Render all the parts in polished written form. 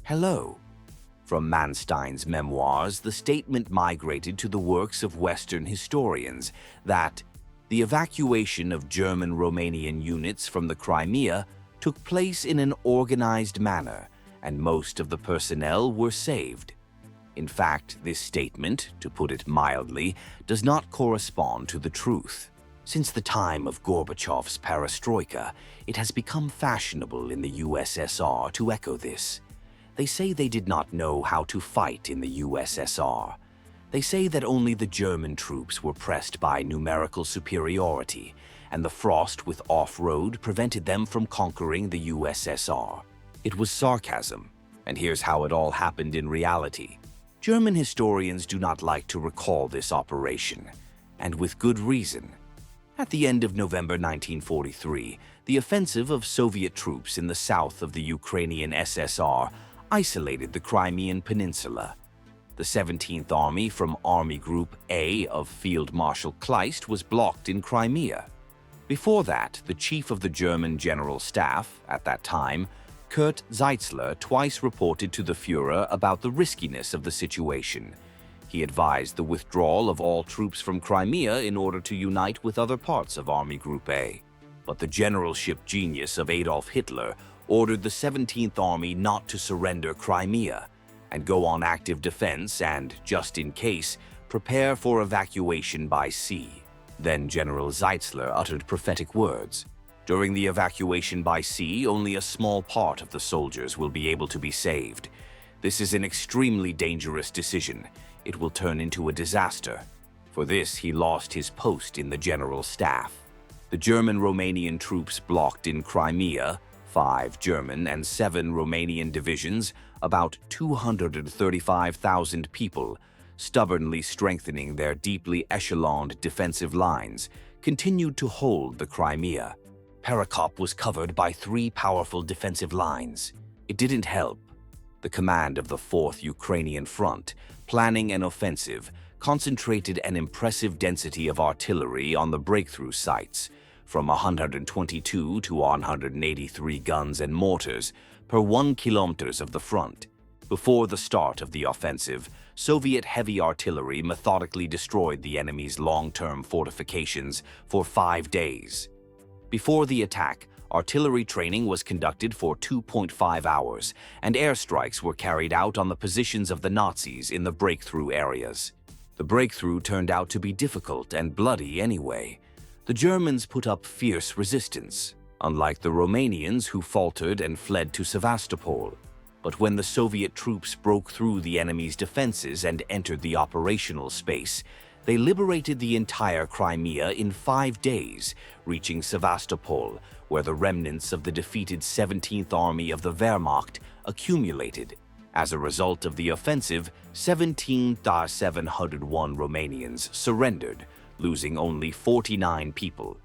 Hello. From Manstein's memoirs, the statement migrated to the works of Western historians that the evacuation of German-Romanian units from the Crimea took place in an organized manner, and most of the personnel were saved. In fact, this statement, to put it mildly, does not correspond to the truth. Since the time of Gorbachev's perestroika, it has become fashionable in the USSR to echo this. They say they did not know how to fight in the USSR. They say that only the German troops were pressed by numerical superiority, and the frost with off-road prevented them from conquering the USSR. It was sarcasm, and here's how it all happened in reality. German historians do not like to recall this operation, and with good reason. At the end of November 1943, the offensive of Soviet troops in the south of the Ukrainian SSR isolated the Crimean Peninsula. The 17th Army from Army Group A of Field Marshal Kleist was blocked in Crimea. Before that, the chief of the German General Staff, at that time, Kurt Zeitzler, twice reported to the Führer about the riskiness of the situation. He advised the withdrawal of all troops from Crimea in order to unite with other parts of Army Group A. But the generalship genius of Adolf Hitler ordered the 17th Army not to surrender Crimea and go on active defense and, just in case, prepare for evacuation by sea. Then General Zeitzler uttered prophetic words. During the evacuation by sea, only a small part of the soldiers will be able to be saved. This is an extremely dangerous decision. It will turn into a disaster. For this, he lost his post in the General Staff. The German-Romanian troops blocked in Crimea, 5 German and 7 Romanian divisions, about 235,000 people, stubbornly strengthening their deeply echeloned defensive lines, continued to hold the Crimea. Perekop was covered by 3 powerful defensive lines. It didn't help. The command of the 4th Ukrainian Front, planning an offensive, concentrated an impressive density of artillery on the breakthrough sites, from 122 to 183 guns and mortars per 1 kilometers of the front. Before the start of the offensive, Soviet heavy artillery methodically destroyed the enemy's long-term fortifications for 5 days. Before the attack, artillery training was conducted for 2.5 hours, and airstrikes were carried out on the positions of the Nazis in the breakthrough areas. The breakthrough turned out to be difficult and bloody anyway. The Germans put up fierce resistance, unlike the Romanians who faltered and fled to Sevastopol. But when the Soviet troops broke through the enemy's defenses and entered the operational space, they liberated the entire Crimea in 5 days, reaching Sevastopol, where the remnants of the defeated 17th Army of the Wehrmacht accumulated. As a result of the offensive, 17,701 Romanians surrendered, losing only 49 people.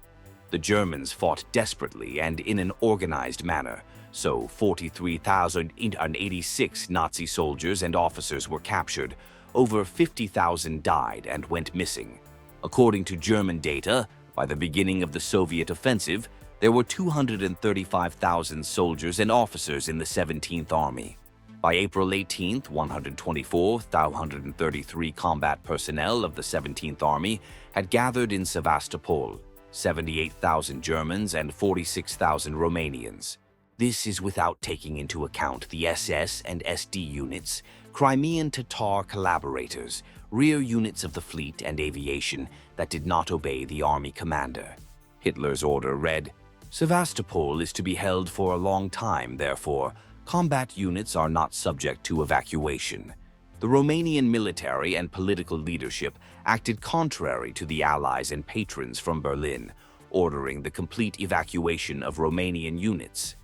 The Germans fought desperately and in an organized manner, so 43,086 Nazi soldiers and officers were captured. Over 50,000 died and went missing. According to German data, by the beginning of the Soviet offensive, there were 235,000 soldiers and officers in the 17th Army. By April 18th, 124,133 combat personnel of the 17th Army had gathered in Sevastopol, 78,000 Germans and 46,000 Romanians. This is without taking into account the SS and SD units, Crimean Tatar collaborators, rear units of the fleet and aviation that did not obey the army commander. Hitler's order read, "Sevastopol is to be held for a long time, therefore, combat units are not subject to evacuation." The Romanian military and political leadership acted contrary to the allies and patrons from Berlin, ordering the complete evacuation of Romanian units,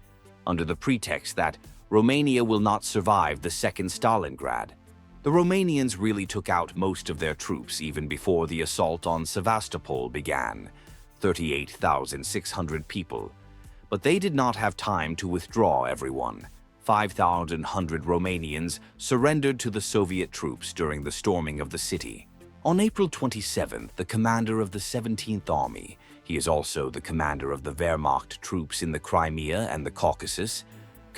under the pretext that Romania will not survive the Second Stalingrad. The Romanians really took out most of their troops even before the assault on Sevastopol began, 38,600 people. But they did not have time to withdraw everyone. 5,100 Romanians surrendered to the Soviet troops during the storming of the city. On April 27th, the commander of the 17th Army, he is also the commander of the Wehrmacht troops in the Crimea and the Caucasus,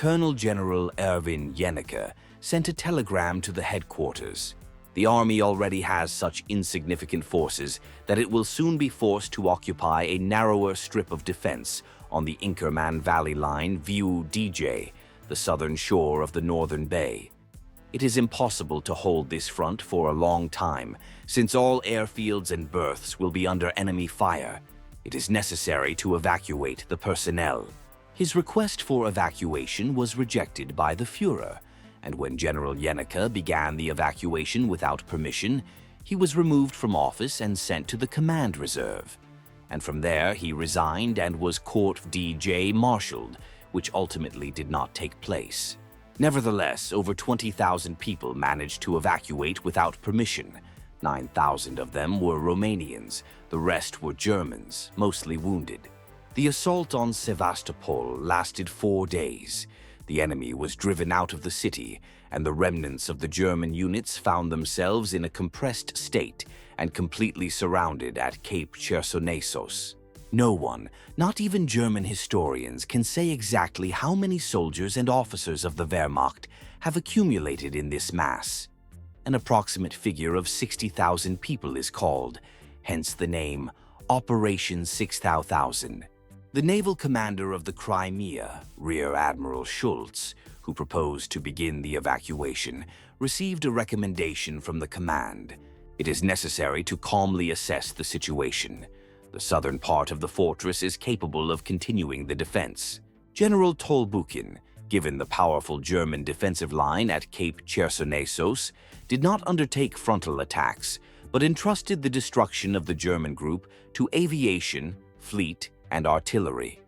Colonel General Erwin Jennecke sent a telegram to the headquarters. The army already has such insignificant forces that it will soon be forced to occupy a narrower strip of defense on the Inkerman Valley Line View DJ, the southern shore of the northern bay. It is impossible to hold this front for a long time, since all airfields and berths will be under enemy fire. It is necessary to evacuate the personnel. His request for evacuation was rejected by the Führer, and when General Jennecke began the evacuation without permission, he was removed from office and sent to the command reserve. And from there he resigned and was court DJ marshaled, which ultimately did not take place. Nevertheless, over 20,000 people managed to evacuate without permission. 9,000 of them were Romanians, the rest were Germans, mostly wounded. The assault on Sevastopol lasted 4 days. The enemy was driven out of the city, and the remnants of the German units found themselves in a compressed state and completely surrounded at Cape Chersonesos. No one, not even German historians, can say exactly how many soldiers and officers of the Wehrmacht have accumulated in this mass. An approximate figure of 60,000 people is called, hence the name Operation 60,000. The naval commander of the Crimea, Rear Admiral Schultz, who proposed to begin the evacuation, received a recommendation from the command. It is necessary to calmly assess the situation. The southern part of the fortress is capable of continuing the defense. General Tolbukin, given the powerful German defensive line at Cape Chersonesos, did not undertake frontal attacks, but entrusted the destruction of the German group to aviation, fleet, and artillery.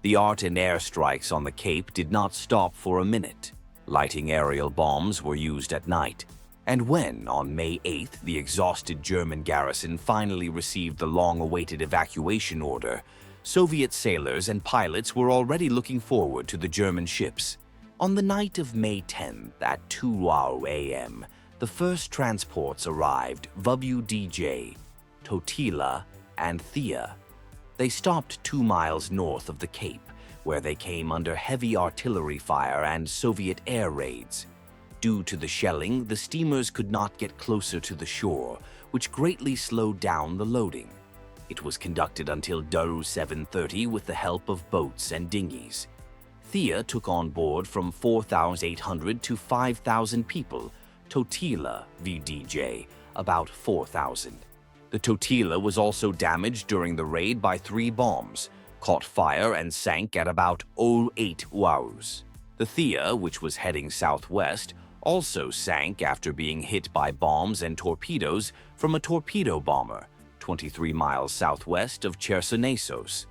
The art and air strikes on the Cape did not stop for a minute. Lighting aerial bombs were used at night. And when, on May 8th, the exhausted German garrison finally received the long-awaited evacuation order, Soviet sailors and pilots were already looking forward to the German ships. On the night of May 10th at 2 a.m., the first transports arrived, WDJ, Totila, and Thea. They stopped 2 miles north of the Cape, where they came under heavy artillery fire and Soviet air raids. Due to the shelling, the steamers could not get closer to the shore, which greatly slowed down the loading. It was conducted until Daru 7:30 with the help of boats and dinghies. Thea took on board from 4,800 to 5,000 people, Totila, VDJ, about 4,000. The Totila was also damaged during the raid by 3 bombs, caught fire and sank at about 08 hours. The Thea, which was heading southwest, also sank after being hit by bombs and torpedoes from a torpedo bomber, 23 miles southwest of Chersonesos.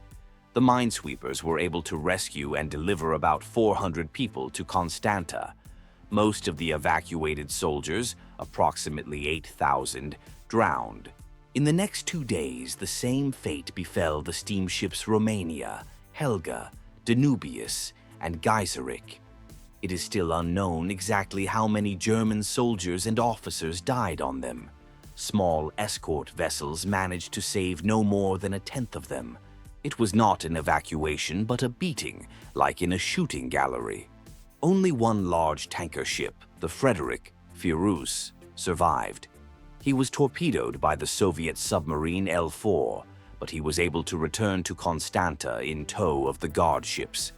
The minesweepers were able to rescue and deliver about 400 people to Constanta. Most of the evacuated soldiers, approximately 8,000, drowned. In the next 2 days, the same fate befell the steamships Romania, Helga, Danubius, and Geiserik. It is still unknown exactly how many German soldiers and officers died on them. Small escort vessels managed to save no more than 1/10 of them. It was not an evacuation but a beating, like in a shooting gallery. Only one large tanker ship, the Frederick Firuz, survived. He was torpedoed by the Soviet submarine L-4, but he was able to return to Constanta in tow of the guard ships.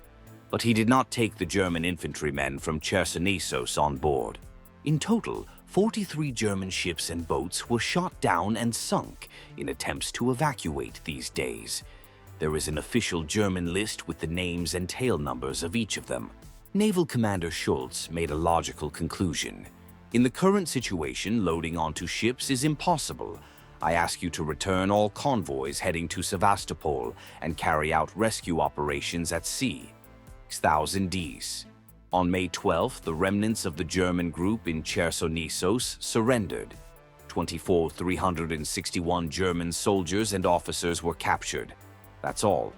But he did not take the German infantrymen from Chersonesos on board. In total, 43 German ships and boats were shot down and sunk in attempts to evacuate these days. There is an official German list with the names and tail numbers of each of them. Naval Commander Schultz made a logical conclusion. In the current situation, loading onto ships is impossible. I ask you to return all convoys heading to Sevastopol and carry out rescue operations at sea. 6,000 Ds. On May 12th, the remnants of the German group in Chersonesos surrendered. 361 German soldiers and officers were captured. That's all.